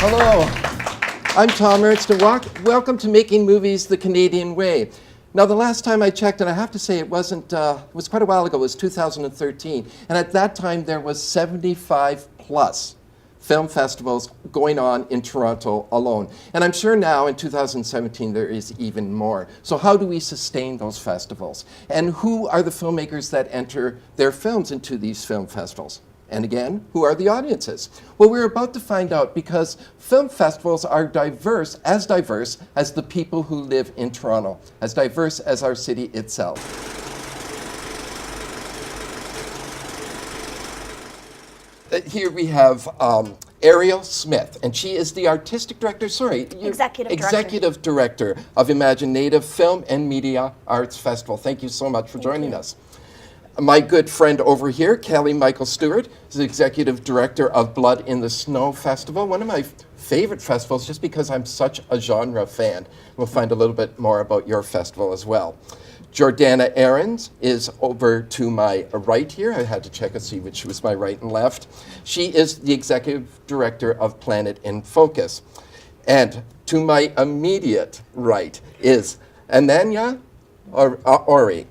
Hello, I'm Tom Ernst, and welcome to Making Movies the Canadian Way. Now, the last time I checked, and I have to say it was quite a while ago, it was 2013, and at that time there was 75 plus film festivals going on in Toronto alone. And I'm sure now in 2017 there is even more. So how do we sustain those festivals? And who are the filmmakers that enter their films into these film festivals? And again, who are the audiences? Well, we're about to find out because film festivals are diverse as the people who live in Toronto, as diverse as our city itself. Here we have Ariel Smith, and she is the artistic director, executive director of Imaginative Film and Media Arts Festival. Thank you so much for joining us. My good friend over here, Kelly Michael Stewart, is the executive director of Blood in the Snow Festival, one of my favorite festivals just because I'm such a genre fan. We'll find a little bit more about your festival as well. Jordana Aarons is over to my right here. I had to check and see which was my right and left. She is the executive director of Planet in Focus. And to my immediate right is Ananya Ori.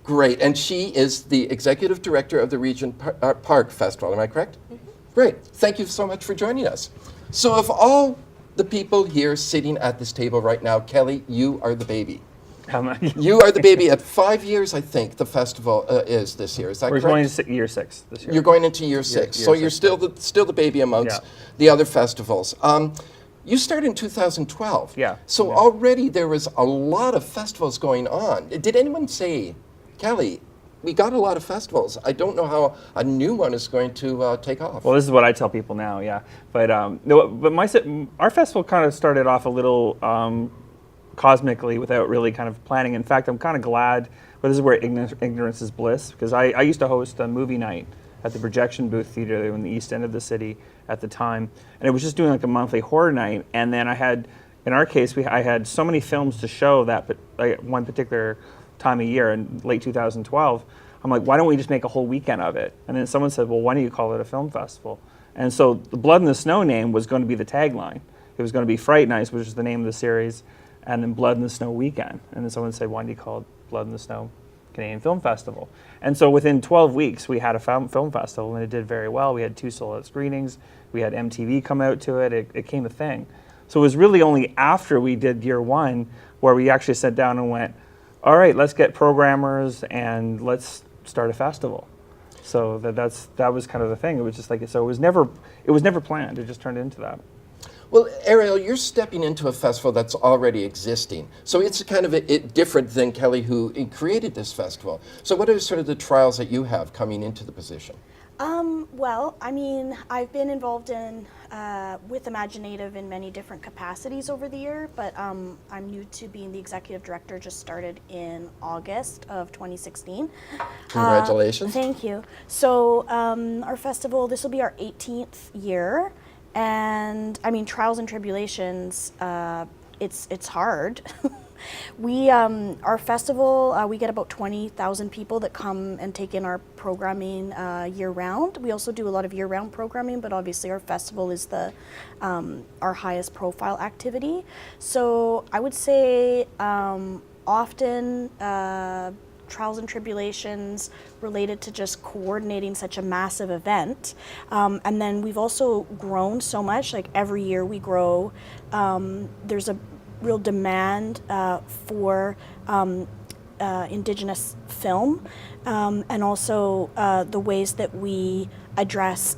Great, and she is the executive director of the Regent Park Festival, am I correct? Mm-hmm. Great, thank you so much for joining us. So of all the people here sitting at this table right now, Kelly, you are the baby. How many? You are the baby at 5 years, I think, the festival is this year, is that correct? We're going to year 6 this year. You're going into year 6, so you're still the baby amongst the other festivals. You started in 2012. Yeah. So already there was a lot of festivals going on. Did anyone say, Kelly, we got a lot of festivals. I don't know how a new one is going to take off. Well, this is what I tell people now, yeah. But no, but our festival kind of started off a little cosmically without really kind of planning. In fact, I'm kind of glad, but this is where ignorance is bliss, because I used to host a movie night at the Projection Booth Theater in the east end of the city at the time. And it was just doing like a monthly horror night. And then I had, in our case, I had so many films to show that one particular time of year in late 2012, I'm like, why don't we just make a whole weekend of it? And then someone said, well, why don't you call it a film festival? And so the Blood in the Snow name was going to be the tagline. It was going to be Fright Nights, which is the name of the series, and then Blood in the Snow Weekend. And then someone said, why don't you call it Blood in the Snow Canadian Film Festival? And so within 12 weeks, we had a film festival, and it did very well. We had 2 sold-out screenings. We had MTV come out to it. It became a thing. So it was really only after we did year 1 where we actually sat down and went, all right, let's get programmers and let's start a festival. So that was kind of the thing. It was just like, so it was never planned. It just turned into that. Well, Ariel, you're stepping into a festival that's already existing. So it's kind of different than Kelly, who created this festival. So what are sort of the trials that you have coming into the position? Well, I mean, I've been involved with Imaginative in many different capacities over the year, but I'm new to being the executive director, just started in August of 2016. Congratulations. Thank you. So our festival, this will be our 18th year, and I mean, trials and tribulations, it's hard. Our festival, we get about 20,000 people that come and take in our programming year-round. We also do a lot of year-round programming, but obviously our festival is our highest profile activity. So I would say often trials and tribulations related to just coordinating such a massive event. And then we've also grown so much, like every year we grow. There's a real demand for Indigenous film, and also the ways that we address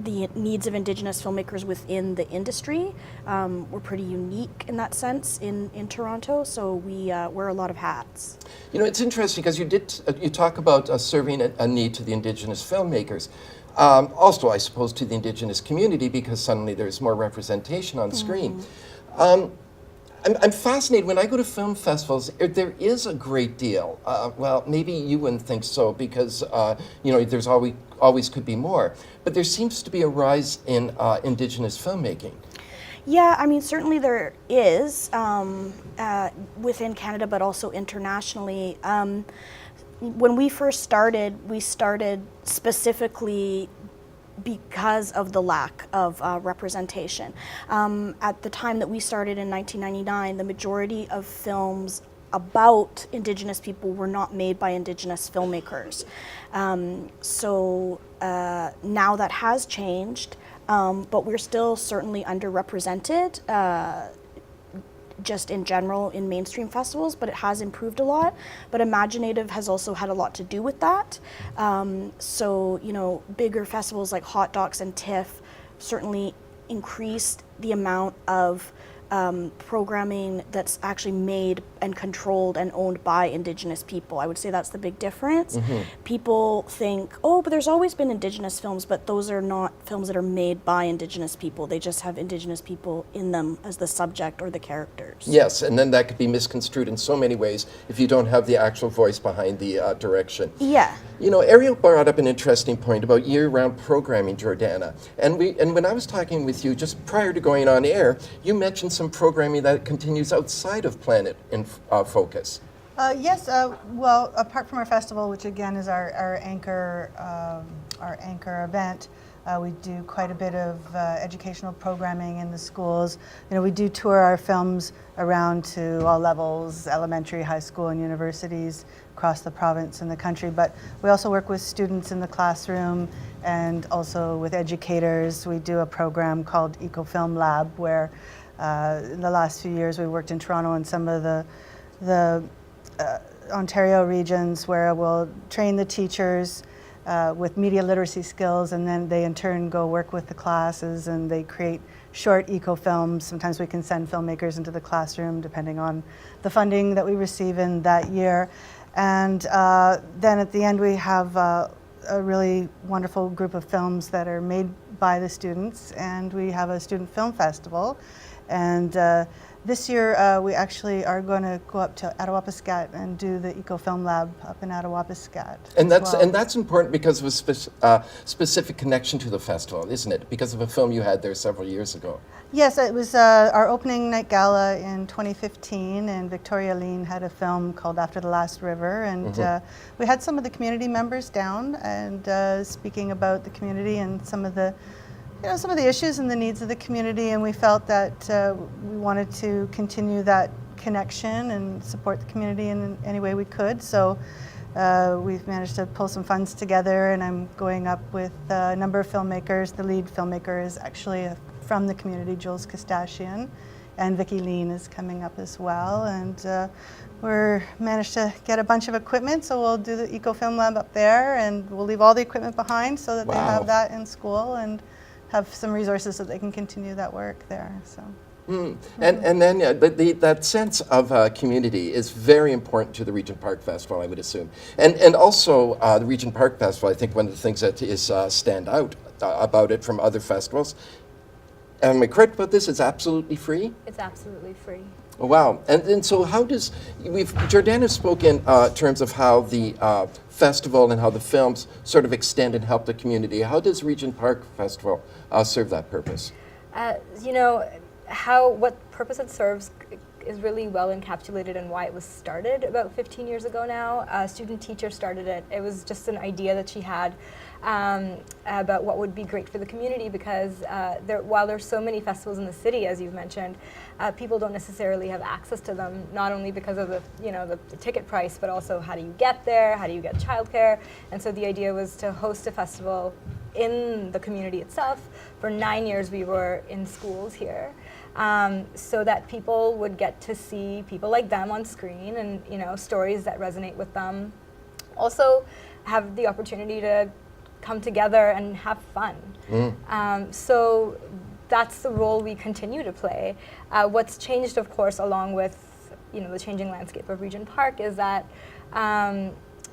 the needs of Indigenous filmmakers within the industry. We're pretty unique in that sense in Toronto, so we wear a lot of hats. You know, it's interesting because you talk about serving a need to the Indigenous filmmakers. Also, I suppose, to the Indigenous community, because suddenly there's more representation on screen. I'm fascinated when I go to film festivals. There is a great deal. Well, maybe you wouldn't think so because there's always could be more. But there seems to be a rise in Indigenous filmmaking. Yeah, I mean, certainly there is within Canada, but also internationally. When we first started, we started specifically because of the lack of representation. At the time that we started in 1999, the majority of films about Indigenous people were not made by Indigenous filmmakers. So now that has changed, but we're still certainly underrepresented just in general in mainstream festivals, but it has improved a lot. But Imaginative has also had a lot to do with that. So, you know, bigger festivals like Hot Docs and TIFF certainly increased the amount of programming that's actually made and controlled and owned by Indigenous people. I would say that's the big difference. People think, oh, but there's always been Indigenous films, but those are not films that are made by Indigenous people. They just have Indigenous people in them as the subject or the characters. Yes, and then that could be misconstrued in so many ways if you don't have the actual voice behind the direction. Yeah. You know, Ariel brought up an interesting point about year-round programming, Jordana. And when I was talking with you just prior to going on air, you mentioned some programming that continues outside of Planet in Focus. Yes, well, apart from our festival, which again is our anchor event, we do quite a bit of educational programming in the schools. You know, we do tour our films around to all levels, elementary, high school, and universities across the province and the country. But we also work with students in the classroom and also with educators. We do a program called Ecofilm Lab, where in the last few years we worked in Toronto and some of the Ontario regions, where we'll train the teachers with media literacy skills, and then they in turn go work with the classes and they create short eco-films. Sometimes we can send filmmakers into the classroom depending on the funding that we receive in that year. And then at the end we have a really wonderful group of films that are made by the students, and we have a student film festival. And this year we actually are going to go up to Attawapiskat and do the Ecofilm Lab up in Attawapiskat. And that's important because of a specific connection to the festival, isn't it? Because of a film you had there several years ago. Yes, it was our opening night gala in 2015, and Victoria Lean had a film called After the Last River, and we had some of the community members down and speaking about the community and some of the issues and the needs of the community, and we felt that we wanted to continue that connection and support the community in any way we could. So we've managed to pull some funds together, and I'm going up with a number of filmmakers. The lead filmmaker is actually from the community, Jules Kostashian, and Vicky Lean is coming up as well. And we're managed to get a bunch of equipment, so we'll do the Ecofilm Lab up there, and we'll leave all the equipment behind so that they have that in school and have some resources so they can continue that work there. So. And then that sense of community is very important to the Regent Park Festival, I would assume. And also the Regent Park Festival, I think one of the things that is stand out about it from other festivals, am I correct about this, it's absolutely free? It's absolutely free. Oh, wow. And so how does, Jordana spoke in terms of how the festival and how the films sort of extend and help the community. How does Regent Park Festival serve that purpose? You know, what purpose it serves is really well encapsulated in why it was started about 15 years ago now. A student teacher started it. It was just an idea that she had about what would be great for the community, because while there's so many festivals in the city, as you've mentioned, people don't necessarily have access to them, not only because of the ticket price, but also how do you get there, how do you get childcare. And so the idea was to host a festival in the community itself. For 9 years we were in schools here, so that people would get to see people like them on screen, and stories that resonate with them. Also have the opportunity to come together and have fun. So that's the role we continue to play. What's changed, of course, along with the changing landscape of Regent Park, is that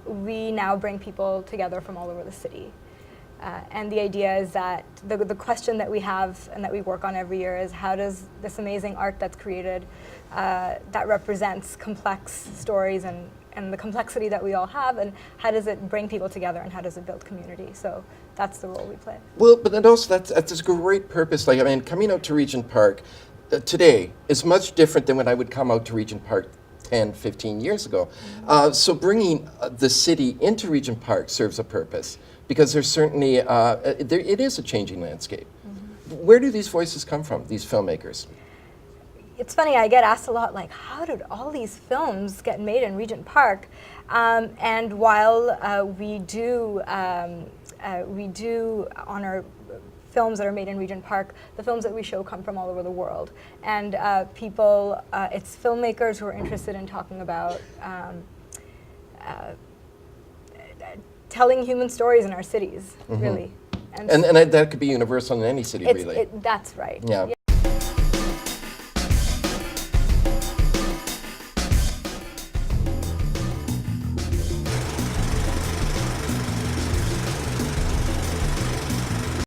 we now bring people together from all over the city. And the idea is that the question that we have and that we work on every year is, how does this amazing art that's created, that represents complex stories and the complexity that we all have, and how does it bring people together, and how does it build community? So that's the role we play. Well, but then also that's a great purpose. Like, I mean, coming out to Regent Park today is much different than when I would come out to Regent Park 10, 15 years ago. So bringing the city into Regent Park serves a purpose. Because there's certainly, it is a changing landscape. Where do these voices come from, these filmmakers? It's funny, I get asked a lot, like, how did all these films get made in Regent Park? And while we do honor films that are made in Regent Park, the films that we show come from all over the world. And it's filmmakers who are interested in talking about telling human stories in our cities, really. And that could be universal in any city, really. That's right. Yeah.